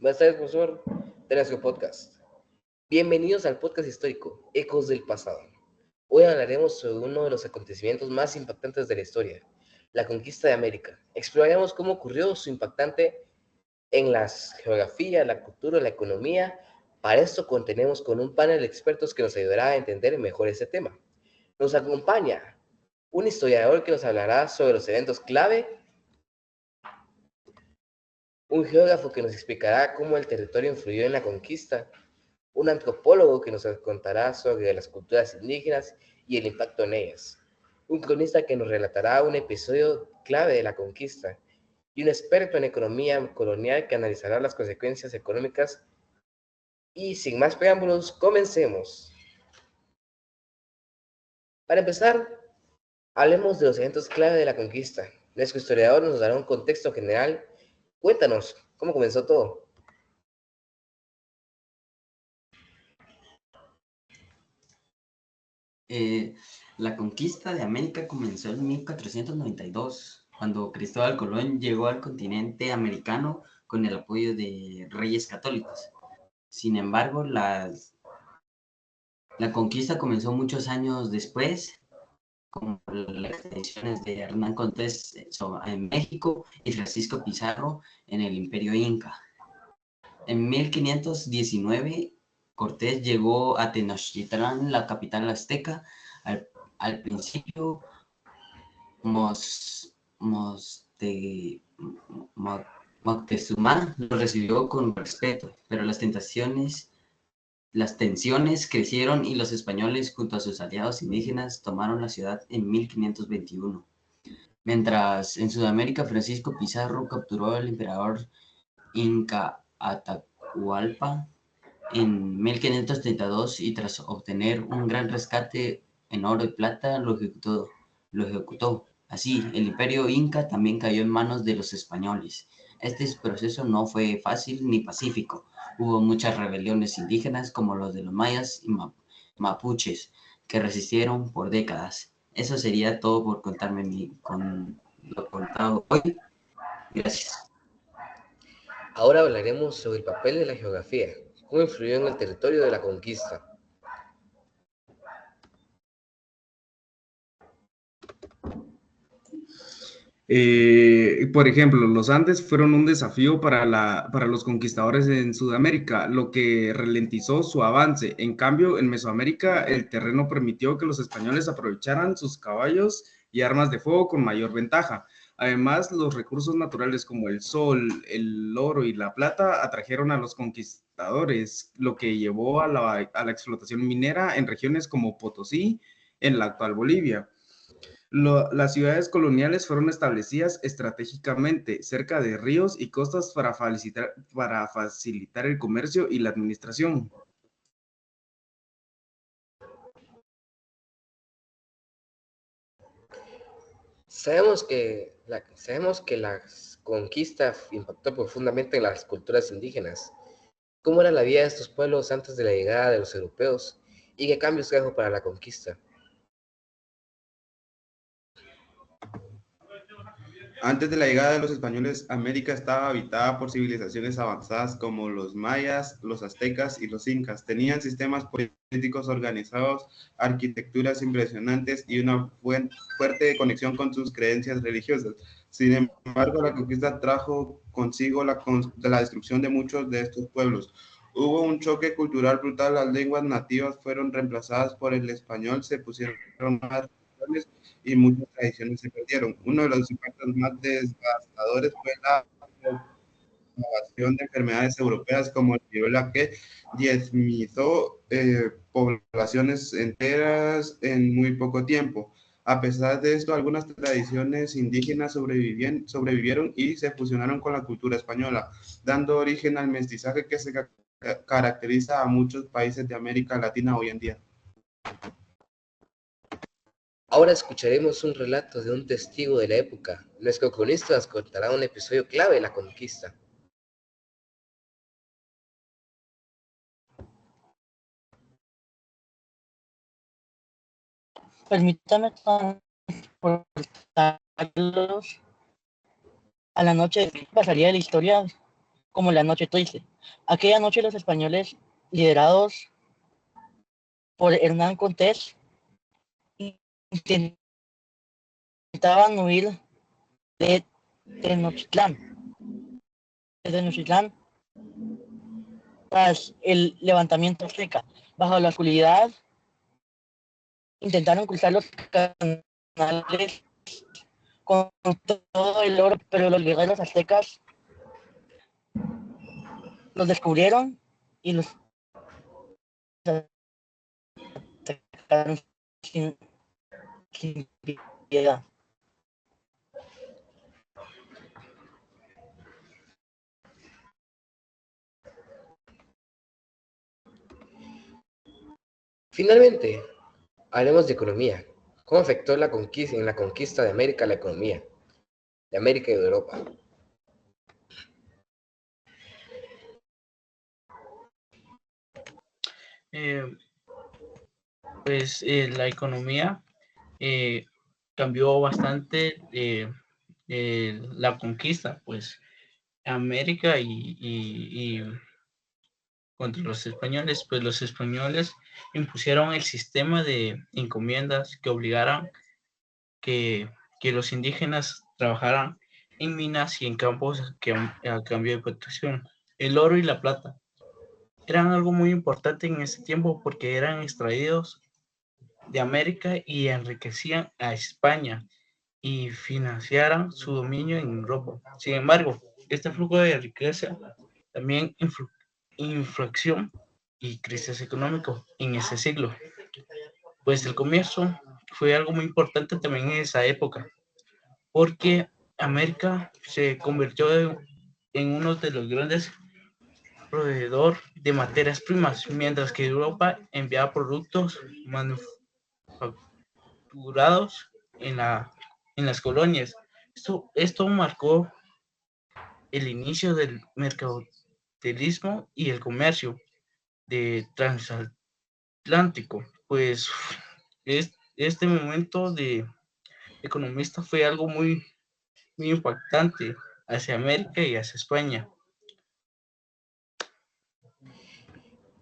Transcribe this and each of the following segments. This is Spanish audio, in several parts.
Buenas tardes, profesor de nuestro podcast. Bienvenidos al podcast histórico, Ecos del Pasado. Hoy hablaremos sobre uno de los acontecimientos más impactantes de la historia, la conquista de América. Exploraremos cómo ocurrió su impactante en la geografía, la cultura, la economía. Para esto contenemos con un panel de expertos que nos ayudará a entender mejor este tema. Nos acompaña un historiador que nos hablará sobre los eventos clave, un geógrafo que nos explicará cómo el territorio influyó en la conquista, un antropólogo que nos contará sobre las culturas indígenas y el impacto en ellas, un cronista que nos relatará un episodio clave de la conquista, y un experto en economía colonial que analizará las consecuencias económicas. Y sin más preámbulos, comencemos. Para empezar, hablemos de los eventos clave de la conquista. Nuestro historiador nos dará un contexto general. Cuéntanos, ¿cómo comenzó todo? Eh, la conquista de América comenzó en 1492, cuando Cristóbal Colón llegó al continente americano con el apoyo de reyes católicos. Sin embargo, la conquista comenzó muchos años después, con las expediciones de Hernán Cortés en México y Francisco Pizarro en el Imperio Inca. En 1519, Cortés llegó a Tenochtitlán, la capital azteca. Al principio, Mos, Moste- Moctezuma lo recibió con respeto, pero las tensiones crecieron y los españoles, junto a sus aliados indígenas, tomaron la ciudad en 1521. Mientras en Sudamérica Francisco Pizarro capturó al emperador Inca Atahualpa en 1532 y tras obtener un gran rescate en oro y plata lo ejecutó. Así, el imperio inca también cayó en manos de los españoles. Este proceso no fue fácil ni pacífico. Hubo muchas rebeliones indígenas como los de los mayas y mapuches que resistieron por décadas. Eso sería todo por contarme con lo contado hoy. Gracias. Ahora hablaremos sobre el papel de la geografía, cómo influyó en el territorio de la conquista. Por ejemplo, los Andes fueron un desafío para los conquistadores en Sudamérica, lo que ralentizó su avance. En cambio, en Mesoamérica, el terreno permitió que los españoles aprovecharan sus caballos y armas de fuego con mayor ventaja. Además, los recursos naturales como el sol, el oro y la plata atrajeron a los conquistadores, lo que llevó a la explotación minera en regiones como Potosí, en la actual Bolivia. Las ciudades coloniales fueron establecidas estratégicamente cerca de ríos y costas para facilitar el comercio y la administración. Sabemos que la conquista impactó profundamente en las culturas indígenas. ¿Cómo era la vida de estos pueblos antes de la llegada de los europeos? ¿Y qué cambios trajo para la conquista? Antes de la llegada de los españoles, América estaba habitada por civilizaciones avanzadas como los mayas, los aztecas y los incas. Tenían sistemas políticos organizados, arquitecturas impresionantes y una fuerte conexión con sus creencias religiosas. Sin embargo, la conquista trajo consigo la destrucción de muchos de estos pueblos. Hubo un choque cultural brutal, las lenguas nativas fueron reemplazadas por el español, se pusieron más y muchas tradiciones se perdieron. Uno de los impactos más devastadores fue la propagación de enfermedades europeas como el viruela que diezmizó poblaciones enteras en muy poco tiempo. A pesar de esto, algunas tradiciones indígenas sobrevivieron y se fusionaron con la cultura española, dando origen al mestizaje que se caracteriza a muchos países de América Latina hoy en día. Ahora escucharemos un relato de un testigo de la época. Nuestro cronista nos contará un episodio clave de la conquista. Permítame transportarlos a la noche que pasaría de la historia como la Noche Triste. Aquella noche los españoles, liderados por Hernán Cortés, intentaban huir de Tenochtitlán. Tras el levantamiento azteca, bajo la oscuridad, intentaron cruzar los canales con todo el oro, pero los guerreros aztecas los descubrieron y los atacaron sin piedad. Finalmente, hablemos de economía. ¿Cómo afectó la conquista de América la economía de América y de Europa? La economía cambió bastante la conquista, pues América y contra los españoles, pues los españoles impusieron el sistema de encomiendas que obligaran que los indígenas trabajaran en minas y en campos a cambio de protección. El oro y la plata eran algo muy importante en ese tiempo porque eran extraídos de América y enriquecían a España y financiaran su dominio en Europa. Sin embargo, este flujo de riqueza también inflación y crisis económico en ese siglo. Pues el comercio fue algo muy importante también en esa época, porque América se convirtió en uno de los grandes proveedores de materias primas, mientras que Europa enviaba productos manufacturados en las colonias. Esto marcó el inicio del mercantilismo y el comercio de transatlántico. Pues este momento de economista fue algo muy, muy impactante hacia América y hacia España.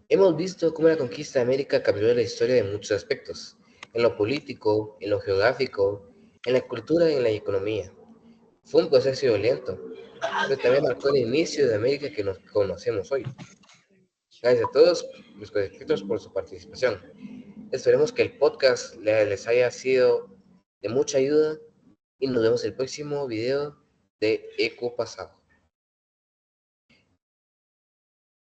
Hemos visto cómo la conquista de América cambió la historia de muchos aspectos, en lo político, en lo geográfico, en la cultura y en la economía. Fue un proceso violento, pero también marcó el inicio de América que nos conocemos hoy. Gracias a todos los inscritos por su participación. Esperemos que el podcast les haya sido de mucha ayuda y nos vemos en el próximo video de Eco Pasado.